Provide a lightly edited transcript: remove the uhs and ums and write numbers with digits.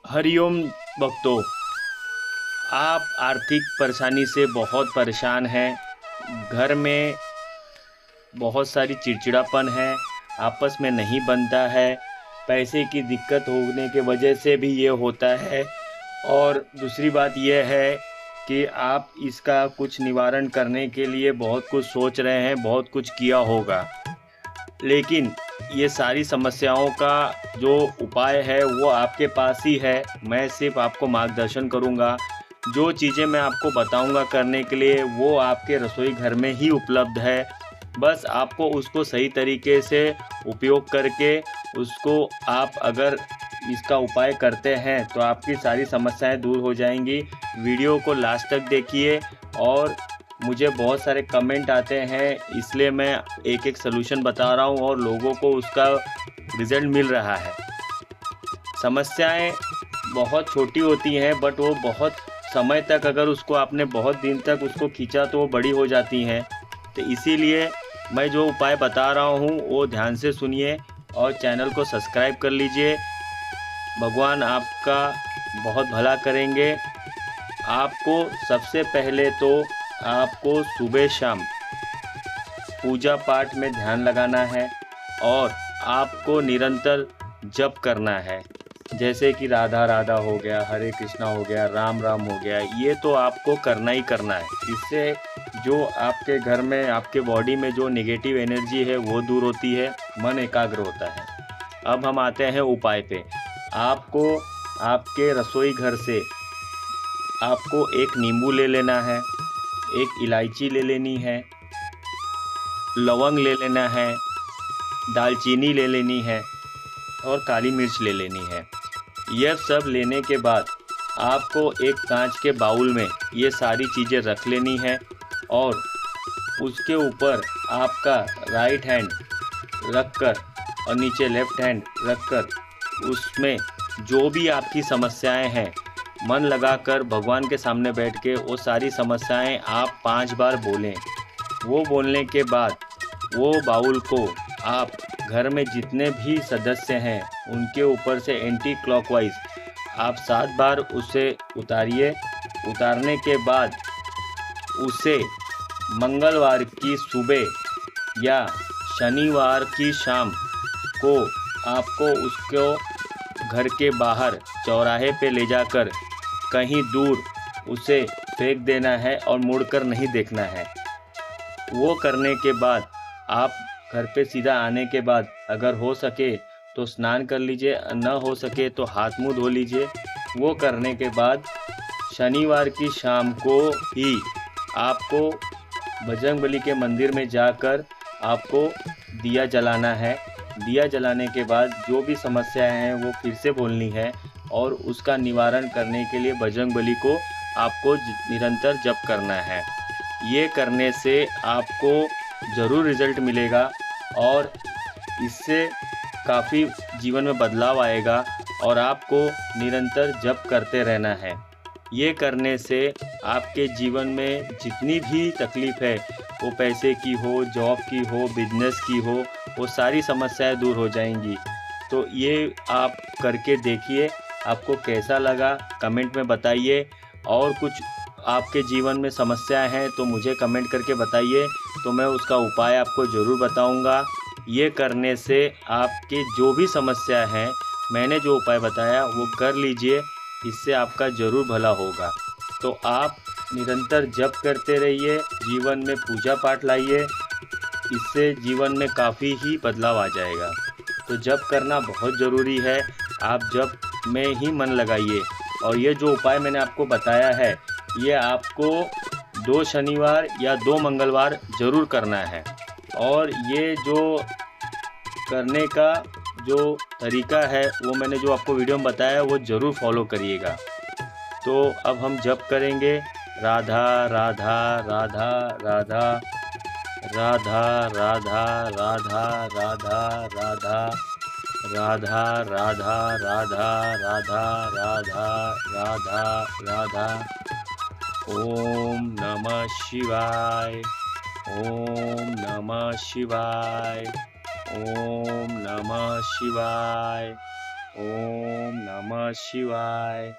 हरिओम भक्तों, आप आर्थिक परेशानी से बहुत परेशान हैं। घर में बहुत सारी चिड़चिड़ापन है, आपस में नहीं बनता है, पैसे की दिक्कत होने के वजह से भी ये होता है। और दूसरी बात यह है कि आप इसका कुछ निवारण करने के लिए बहुत कुछ सोच रहे हैं, बहुत कुछ किया होगा, लेकिन ये सारी समस्याओं का जो उपाय है वो आपके पास ही है। मैं सिर्फ आपको मार्गदर्शन करूँगा। जो चीज़ें मैं आपको बताऊँगा करने के लिए वो आपके रसोई घर में ही उपलब्ध है। बस आपको उसको सही तरीके से उपयोग करके उसको आप अगर इसका उपाय करते हैं तो आपकी सारी समस्याएं दूर हो जाएंगी। वीडियो को लास्ट तक देखिए। और मुझे बहुत सारे कमेंट आते हैं, इसलिए मैं एक एक सलूशन बता रहा हूँ और लोगों को उसका रिज़ल्ट मिल रहा है। समस्याएं बहुत छोटी होती हैं, बट वो बहुत समय तक अगर उसको आपने बहुत दिन तक उसको खींचा तो वो बड़ी हो जाती हैं। तो इसीलिए मैं जो उपाय बता रहा हूँ वो ध्यान से सुनिए और चैनल को सब्सक्राइब कर लीजिए। भगवान आपका बहुत भला करेंगे। आपको सबसे पहले तो आपको सुबह शाम पूजा पाठ में ध्यान लगाना है और आपको निरंतर जप करना है। जैसे कि राधा राधा हो गया, हरे कृष्णा हो गया, राम राम हो गया, ये तो आपको करना ही करना है। इससे जो आपके घर में, आपके बॉडी में जो नेगेटिव एनर्जी है वो दूर होती है, मन एकाग्र होता है। अब हम आते हैं उपाय पे। आपको आपके रसोई घर से आपको एक नींबू ले लेना है, एक इलायची ले लेनी है, लौंग ले लेना है, दालचीनी ले लेनी है और काली मिर्च ले लेनी है। यह सब लेने के बाद आपको एक कांच के बाउल में ये सारी चीज़ें रख लेनी है और उसके ऊपर आपका राइट हैंड रखकर और नीचे लेफ्ट हैंड रखकर उसमें जो भी आपकी समस्याएं हैं मन लगाकर भगवान के सामने बैठ के वो सारी समस्याएं आप 5 बार बोलें। वो बोलने के बाद वो बाउल को आप घर में जितने भी सदस्य हैं उनके ऊपर से एंटी क्लॉकवाइज आप 7 बार उसे उतारिए। उतारने के बाद उसे मंगलवार की सुबह या शनिवार की शाम को आपको उसको घर के बाहर चौराहे पे ले जाकर कहीं दूर उसे फेंक देना है और मुड़कर नहीं देखना है। वो करने के बाद आप घर पे सीधा आने के बाद अगर हो सके तो स्नान कर लीजिए, न हो सके तो हाथ मुंह धो लीजिए। वो करने के बाद शनिवार की शाम को ही आपको बजरंगबली के मंदिर में जाकर आपको दिया जलाना है। दिया जलाने के बाद जो भी समस्याएं हैं वो फिर से बोलनी है और उसका निवारण करने के लिए बजरंगबली को आपको निरंतर जप करना है। ये करने से आपको ज़रूर रिज़ल्ट मिलेगा और इससे काफ़ी जीवन में बदलाव आएगा और आपको निरंतर जप करते रहना है। ये करने से आपके जीवन में जितनी भी तकलीफ़ है, वो पैसे की हो, जॉब की हो, बिजनेस की हो, वो सारी समस्याएं दूर हो जाएंगी। तो ये आप करके देखिए, आपको कैसा लगा कमेंट में बताइए। और कुछ आपके जीवन में समस्याएं हैं तो मुझे कमेंट करके बताइए, तो मैं उसका उपाय आपको ज़रूर बताऊंगा। ये करने से आपके जो भी समस्या हैं, मैंने जो उपाय बताया वो कर लीजिए, इससे आपका ज़रूर भला होगा। तो आप निरंतर जप करते रहिए, जीवन में पूजा पाठ लाइए, इससे जीवन में काफ़ी ही बदलाव आ जाएगा। तो जप करना बहुत ज़रूरी है। आप जप में ही मन लगाइए। और ये जो उपाय मैंने आपको बताया है ये आपको 2 शनिवार या 2 मंगलवार ज़रूर करना है। और ये जो करने का जो तरीका है वो मैंने जो आपको वीडियो में बताया वो ज़रूर फॉलो करिएगा। तो अब हम जप करेंगे, राधा राधा राधा राधा राधा राधा राधा राधा राधा राधा राधा राधा राधा राधा राधा राधा। ओम नमः शिवाय, ओम नमः शिवाय, ओम नमः शिवाय, ओम नमः शिवाय।